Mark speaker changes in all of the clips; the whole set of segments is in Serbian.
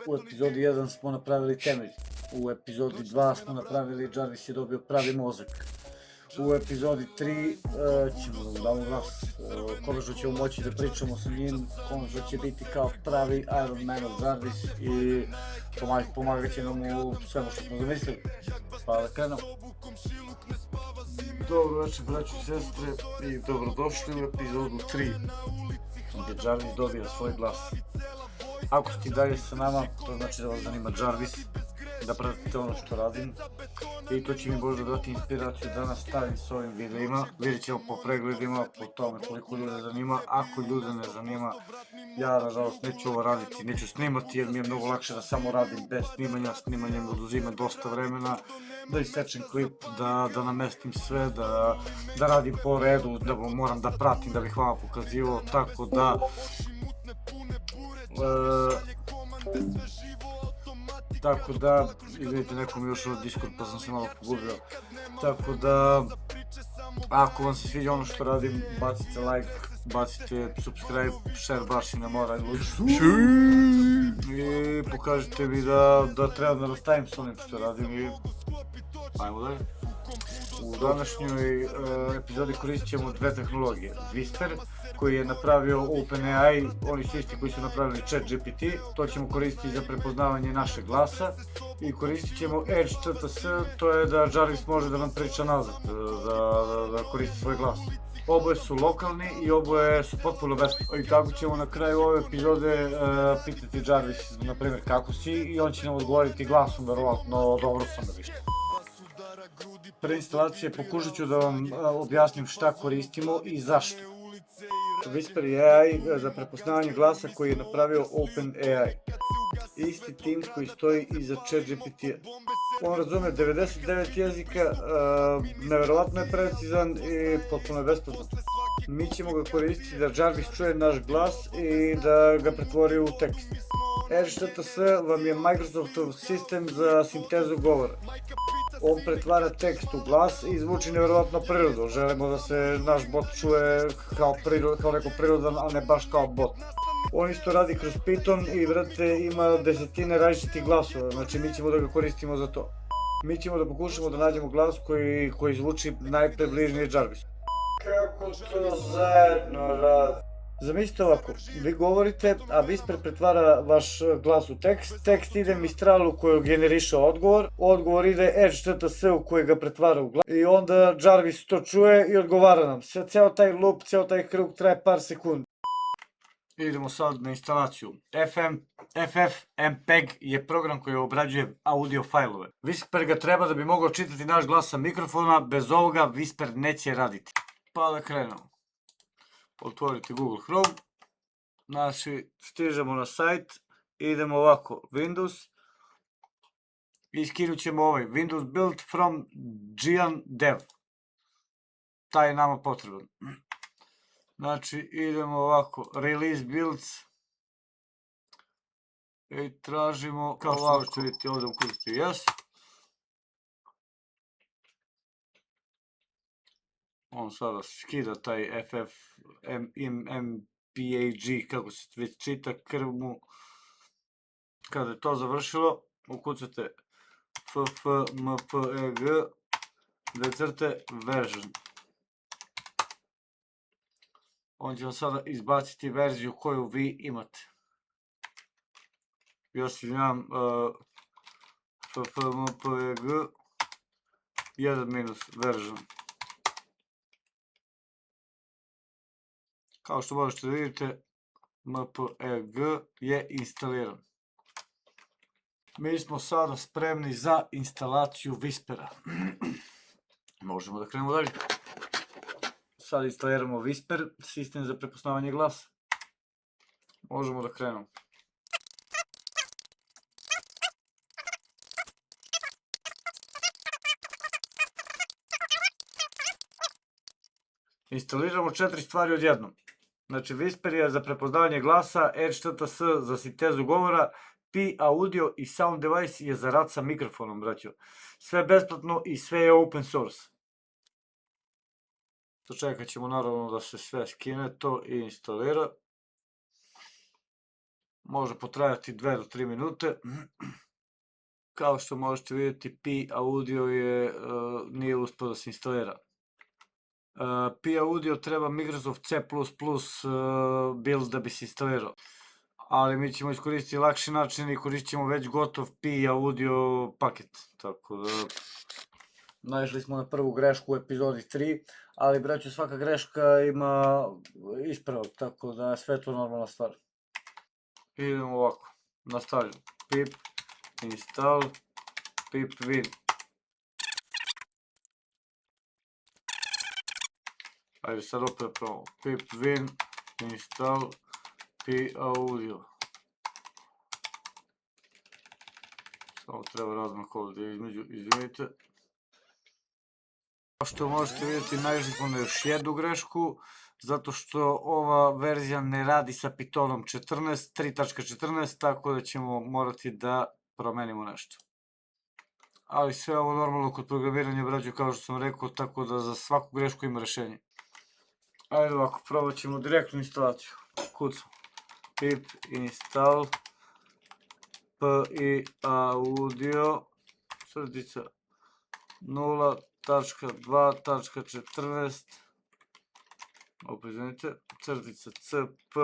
Speaker 1: U epizodi 1 smo napravili temelj, u epizodi 2 smo napravili Jarvis je dobio pravi mozak. U epizodi 3 ćemo da damo glas, konačno ćemo moći da pričamo sa njim, konačno će biti kao pravi Iron Man of Jarvis i pomagat će nam u svemu što smo zamislili. Pa da krenemo. Dobro večer braćo i sestre i dobrodošli u epizodu 3 gdje Jarvis dobija svoj glas. Ako ste dalje sa nama, to znači da vas zanima Jarvis, da pratite ono što radim i to će mi možda dati inspiraciju da nastavim s ovim videima. Vidjet ćemo po pregledima, po tome koliko ljude zanima. Ako ljude ne zanima, ja nažalost neću ovo raditi, neću snimati jer mi je mnogo lakše da samo radim bez snimanja. Snimanje mi oduzima dosta vremena, da isečem klip, da namestim sve, da radim po redu, da moram da pratim da bih vama pokazivao, tako da izvidite, neko mi je ušao u Discord pa sam se malo pogubio, tako da ako vam se sviđa ono što radim, bacite like, bacite subscribe, share baš i ne mora i pokažite mi da treba da nastavim s onim što radim i ajmo dalje. U današnjoj epizodi koristit ćemo dve tehnologije. Whisper, koji je napravio OpenAI, oni su isti koji su napravili ChatGPT, to ćemo koristiti za prepoznavanje našeg glasa, i koristit ćemo Edge TTS, to je da Jarvis može da nam priča nazad, da koristi svoj glas. Oboje su lokalni i oboje su potpuno besplatni. I tako ćemo na kraju ove epizode pitati Jarvis, na primjer, kako si, i on će nam odgovoriti glasom, verovatno dobro sam da vište. Pre instalacije pokušat ću da vam objasnim šta koristimo i zašto. Whisper je AI za prepoznavanje glasa koji je napravio OpenAI. Isti tim koji stoji iza ChatGPT-a. On razume 99 jezika, neverovatno je precizan i potpuno je besplatan. Mi ćemo ga koristiti da Jarvis čuje naš glas i da ga pretvori u tekst. Edge TTS vam je Microsoftov sistem za sintezu govora. On pretvara tekst u glas i zvuči nevjerovatno prirodno. Želimo da se naš bot čuje kao neko prirodan, a ne baš kao bot. On isto radi kroz Python i vrate ima desetine različitih glasova, znači mi ćemo da ga koristimo za to. Mi ćemo da pokušamo da nađemo glas koji zvuči najpribližnije Jarvisu. Kako to zajedno radi? Zamislite ovako, vi govorite, a Whisper pretvara vaš glas u tekst, tekst ide Mistralu koji generiše odgovor, odgovor ide Edge TTS-u koji ga pretvara u glas i onda Jarvis to čuje i odgovara nam. Ceo taj loop, ceo taj krug traje par sekundi. Idemo sad na instalaciju. FFmpeg je program koji obrađuje audio fajlove. Whisper ga treba da bi mogao čitati naš glas sa mikrofona, bez ovoga Whisper neće raditi. Pa da krenemo. Otvorite Google Chrome, znači stižemo na sajt, idemo ovako, Windows, i skinut ćemo ovaj, Windows Build from Gian Dev, taj je nama potreban. Znači idemo ovako, Release Builds, i tražimo, kao što možete vidjeti ovdje ukucati Yes. On sada skida taj FFmpeg, kako se već čita, krv mu. Kada je to završilo, ukucate ffmpeg, version. On će vam sada izbaciti verziju koju vi imate. Ja se izvinjam, ffmpeg 1- version. Kao što možete da vidite, mpeg je instaliran. Mi smo sada spremni za instalaciju Whispera. Možemo da krenemo dalje. Sad instaliramo Whisper, sistem za prepoznavanje glasa. Možemo da krenemo. Instaliramo 4 stvari odjednom. Znači Whisper je za prepoznavanje glasa, Edge TTS za sintezu govora, Pi Audio i Sound Device je za rad sa mikrofonom, braćo. Sve besplatno i sve je open source. Sačekat ćemo naravno da se sve skine to i instalira. može potrajati 2 do 3 minute. Kao što možete vidjeti, Pi Audio nije uspio da se instalira. Pi Audio treba Microsoft C++ build da bi se instalirao. Ali mi ćemo iskoristiti lakši način i koristit ćemo već gotov Pi Audio paket. Tako da, naišli smo na prvu grešku u epizodi 3, ali braću, svaka greška ima ispravak, tako da je sve to normalna stvar. Idemo ovako, nastavljamo. Pip, install, pip win. Ajde sad opet probamo. Pip win, install, Pi Audio. Samo treba razmak ovdje između, izvinite. Kao što možete vidjeti, naišli smo na još jednu grešku, zato što ova verzija ne radi sa Pythonom 3.14, tako da ćemo morati da promenimo nešto. Ali sve ovo normalno kod programiranja, braćo, kao što sam rekao, tako da za svaku grešku ima rešenje. Ajde ovako, probat ćemo direktnu instalaciju. Kucam. Pip install Pi Audio sredica 0.2.14 opet izvinite, crtica CP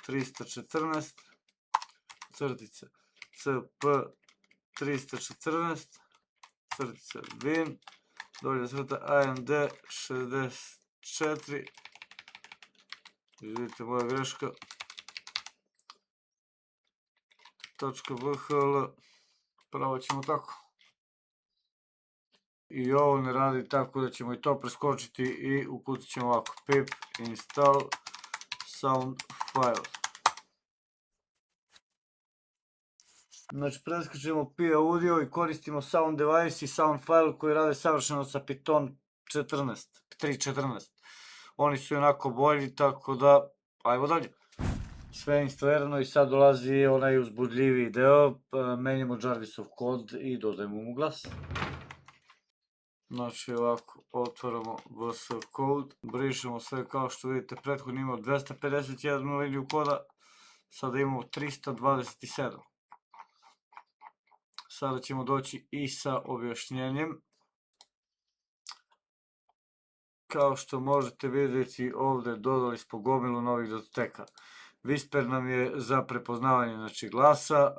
Speaker 1: 314 crtica CP 314 crtica win dolje crta AMD 64. Vidite moja greška. .vhl. Pravo ćemo tako. I ovo ne radi, tako da ćemo i to preskočiti i ukucat ćemo ovako. Pip install sound file. Znači, preskačemo Pi Audio i koristimo sound device i sound file koji rade savršeno sa Python 3.14. Oni su onako bolji, tako da, ajmo dalje. Sve je instalirano i sad dolazi onaj uzbudljiviji deo. Menjamo Jarvisov kod i dodajemo mu glas. Znači ovako, otvaramo VS Code, brišemo sve, kao što vidite, prethodno imamo 251 liniju koda, sada imamo 327. Sada ćemo doći i sa objašnjenjem. Kao što možete vidjeti, ovdje dodali smo gomilu novih datoteka. Whisper nam je za prepoznavanje, znači, glasa,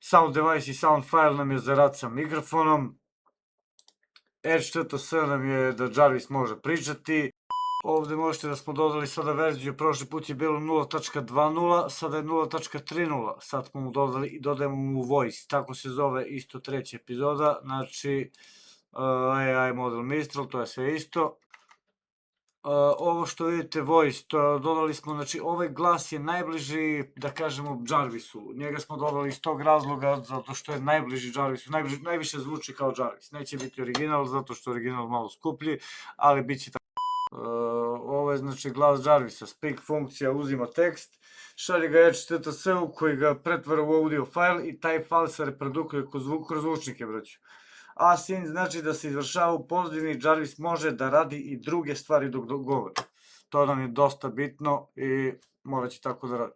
Speaker 1: sound device i sound file nam je za rad sa mikrofonom, HTTS nam je da Jarvis može pričati. Ovdje možete da smo dodali sada verziju, prošli put je bilo 0.2.0, sada je 0.3.0, sad smo mu dodali i dodajemo mu voice, tako se zove isto treća epizoda, znači AI model Mistral, to je sve isto. Ovo što vidite voice, dodali smo, znači ovaj glas je najbliži, da kažemo, Jarvisu. Njega smo dodali iz tog razloga, zato što je najbliži Jarvisu, najviše zvuči kao Jarvis. Neće biti original, zato što je original malo skuplji, ali bit će tako. Ovo je, znači, glas Jarvisa. Speak funkcija uzima tekst, šalje ga HTTS-u koji ga pretvara u audio file i taj file se reprodukuje kroz zvučnike, braću. Async znači da se izvršava u pozadini, Jarvis može da radi i druge stvari dok govori. To nam je dosta bitno i morat će tako da radi.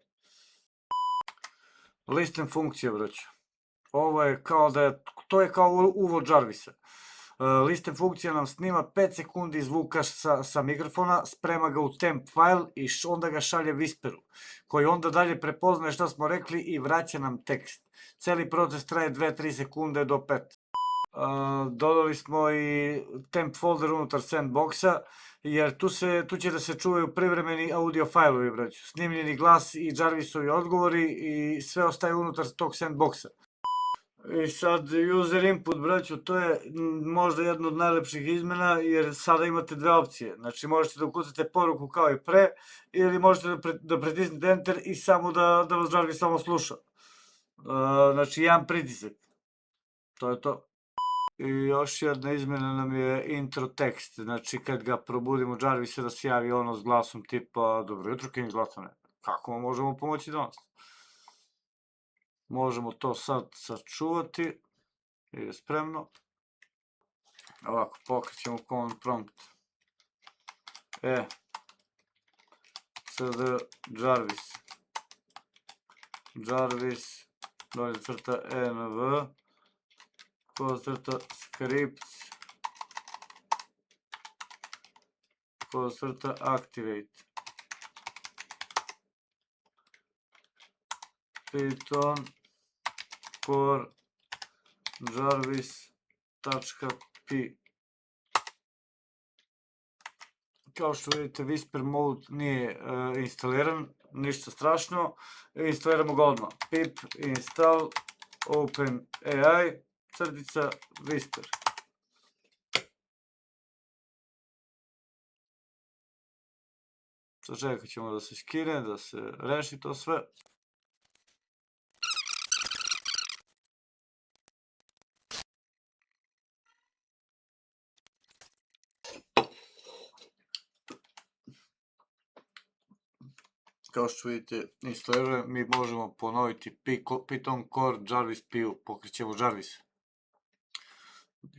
Speaker 1: Listen funkcija, braću. Ovo je kao da je, to je kao uvod Jarvisa. Listen funkcija nam snima 5 sekundi zvuka sa mikrofona, sprema ga u temp file i onda ga šalje Whisperu, koji onda dalje prepoznaje šta smo rekli i vraća nam tekst. Celi proces traje 2-3 sekunde do 5. Dodali smo i temp folder unutar sandboxa, jer tu će da se čuvaju privremeni audio failovi, braću. Snimljeni glas i Jarvisovi odgovori i sve ostaje unutar tog sandboxa. I sad user input, braću, to je možda jedna od najlepših izmena, jer sada imate dve opcije. Znači, možete da ukucate poruku kao i pre, ili možete da pritisnete enter i samo da vas Jarvis samo sluša. Znači, jedan pritisak. To je to. I još jedna izmena nam je intro tekst, znači kad ga probudimo Jarvisa da se javi ono s glasom tipa dobro jutro, King Zlatane, kako vam možemo pomoći danas? Možemo to sad sačuvati, je spremno. Ovako, pokrećemo command prompt. cd Jarvis Jarvis, dolje crta env, crta scripts, crta activate, Python core jarvis.py. Kao što vidite, Whisper mode nije instaliran, ništa strašno. Instaliramo ga odmah. Pip install OpenAI crtica Whisper. Sačekat ćemo da se skine, da se reši to sve. Kao što vidite, instaliruje, mi možemo ponoviti Python core Jarvis PU, pokrećemo Jarvis.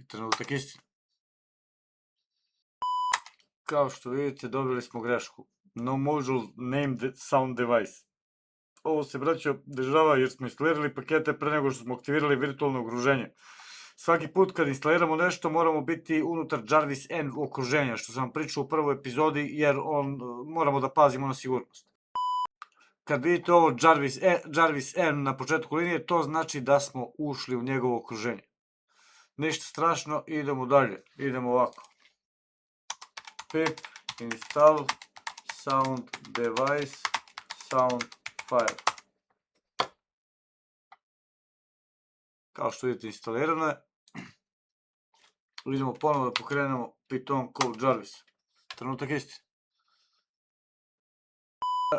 Speaker 1: Trenutak istine. Kao što vidite, dobili smo grešku. No module named sound device. Ovo se, braćo, dešava jer smo instalirali pakete pre nego što smo aktivirali virtualno okruženje. Svaki put kad instaliramo nešto moramo biti unutar Jarvis N okruženja, što sam pričao u prvoj epizodi, jer moramo da pazimo na sigurnost. Kad vidite ovo Jarvis N na početku linije, to znači da smo ušli u njegovo okruženje. Ništa strašno, idemo dalje. Idemo ovako. Pip install sound device sound file. Kao što vidite, instalirano je. Idemo ponovo da pokrenemo Python code Jarvis. Trenutak istine.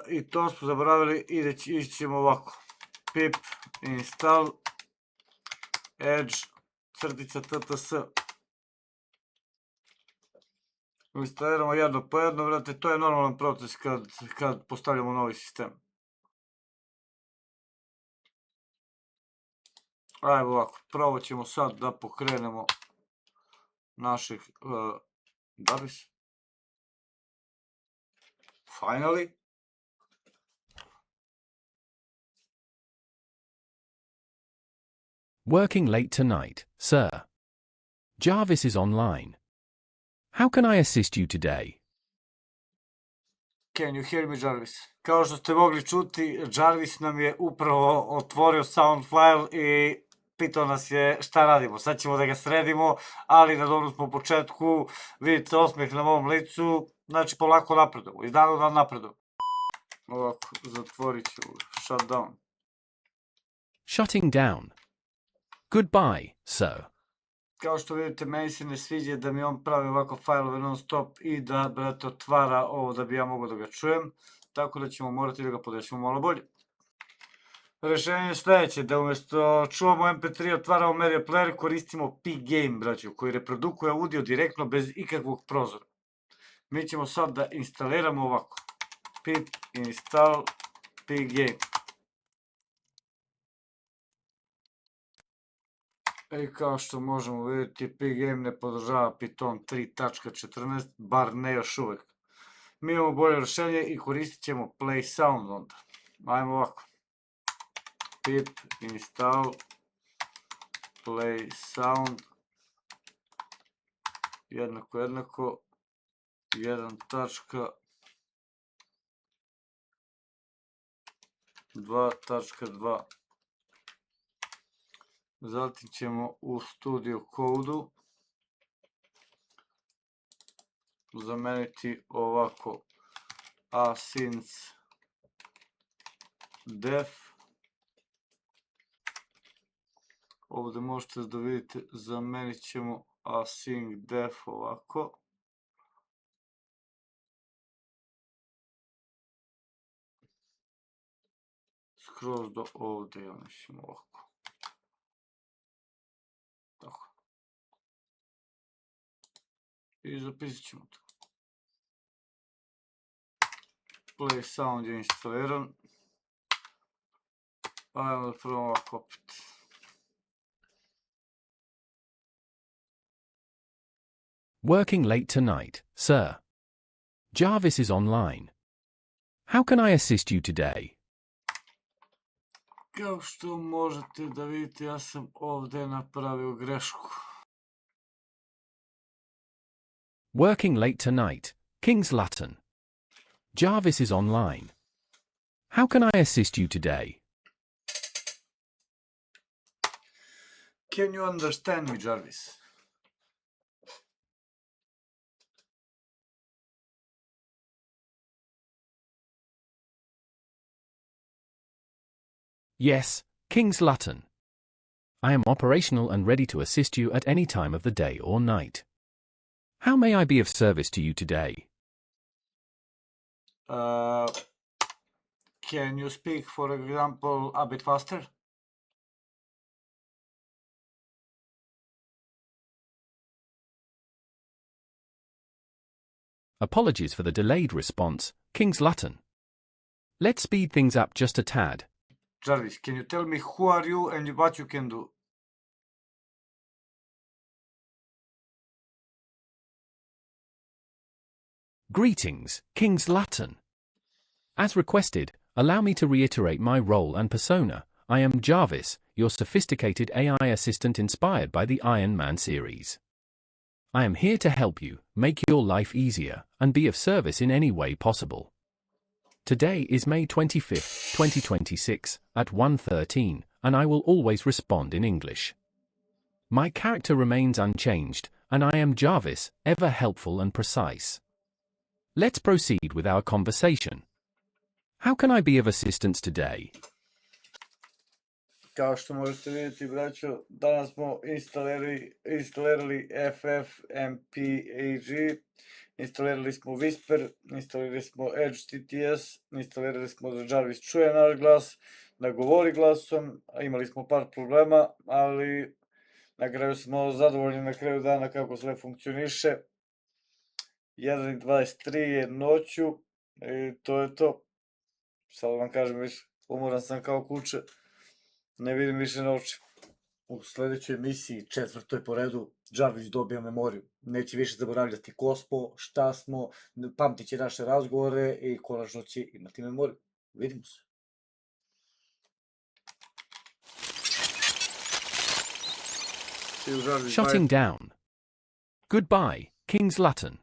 Speaker 1: I to smo zaboravili i ići ćemo ovako. Pip install edge crtica tts. Instaliramo jedno po jedno, vrate, to je normalan proces kad postavljamo novi sistem. Ajmo ovako, prvo ćemo sad da pokrenemo naših Jarvis. Finally.
Speaker 2: Working late tonight, sir. Jarvis is online. How can I assist you today?
Speaker 1: Can you hear me, Jarvis? Kao što ste mogli čuti, Jarvis nam je upravo otvorio sound file i pitao nas je šta radimo. Sad ćemo da ga sredimo, ali na dobrom smo početku. Vidite osmeh na mom licu, znači polako napredujemo. Iz dana u dan napredujemo. Ovako, zatvorit ću shutdown.
Speaker 2: Shutting down. Goodbye, sir.
Speaker 1: Kao što vidite, meni se ne sviđa da mi on pravi ovako fajlove non stop i da, brate, otvara ovo da bi ja mogao da ga čujem. Tako da ćemo morati da ga podesimo malo bolje. Rešenje je sledeće, da umjesto čuvamo MP3 otvaramo media player, koristimo P-Game, braćo, koji reprodukuje audio direktno bez ikakvog prozora. Mi ćemo sad da instaliramo ovako. Pip install P-Game. I kao što možemo vidjeti, P-Game ne podržava Python 3.14, bar ne još uvek. Mi imamo bolje rešenje i koristit ćemo Play Sound onda. Ajmo ovako. Pip install Play Sound jednako 1.2.2. Zatim ćemo u Studio Code-u zameniti ovako async def. Ovdje možete da vidite, zamenit ćemo async def ovako. Skroz do ovdje, ja mislim ovako. Tako. I zapisat ćemo to. Play Sound je instaliran. Ajmo da probamo ovako opet.
Speaker 2: Working late tonight, sir. Jarvis is online. How can I assist you today?
Speaker 1: Kao što možete da vidite, ja sam ovde napravio grešku.
Speaker 2: Working late tonight, King's Lutton. Jarvis is online. How can I assist you today?
Speaker 1: Can you understand me, Jarvis?
Speaker 2: Yes, King's Lutton. I am operational and ready to assist you at any time of the day or night. How may I be of service to you today?
Speaker 1: Can you speak, for example, a bit faster?
Speaker 2: Apologies for the delayed response, King's Lutton. Let's speed things up just a tad.
Speaker 1: Jarvis, can you tell me who are you and what you can do?
Speaker 2: Greetings, King's Lutton. As requested, allow me to reiterate my role and persona. I am Jarvis, your sophisticated AI assistant inspired by the Iron Man series. I am here to help you, make your life easier, and be of service in any way possible. Today is May 25th, 2026, at 1:13, and I will always respond in English. My character remains unchanged, and I am Jarvis, ever helpful and precise. Let's proceed with our conversation. How can I be of assistance today?
Speaker 1: Kao što možete vidjeti, braćo, danas smo instalirali FFmpeg, instalirali smo Whisper, instalirali smo Edge TTS, instalirali smo da Jarvis čuje naš glas, da govori glasom, a imali smo par problema, ali na kraju smo zadovoljni na kraju dana kako sve funkcioniše. 1:23 je noću i to je to. Šta da vam kažem više, umoran sam kao kuće. Ne vidim više na oči. U sledećoj emisiji, 4. po redu, Jarvis dobija memoriju. Neće više zaboravljati ko smo, šta smo, pamtit će naše razgovore i konačno će imati memoriju. Vidimo se. See you, Jarvis.
Speaker 2: Shutting
Speaker 1: Bye.
Speaker 2: down. Goodbye, King's Lutton.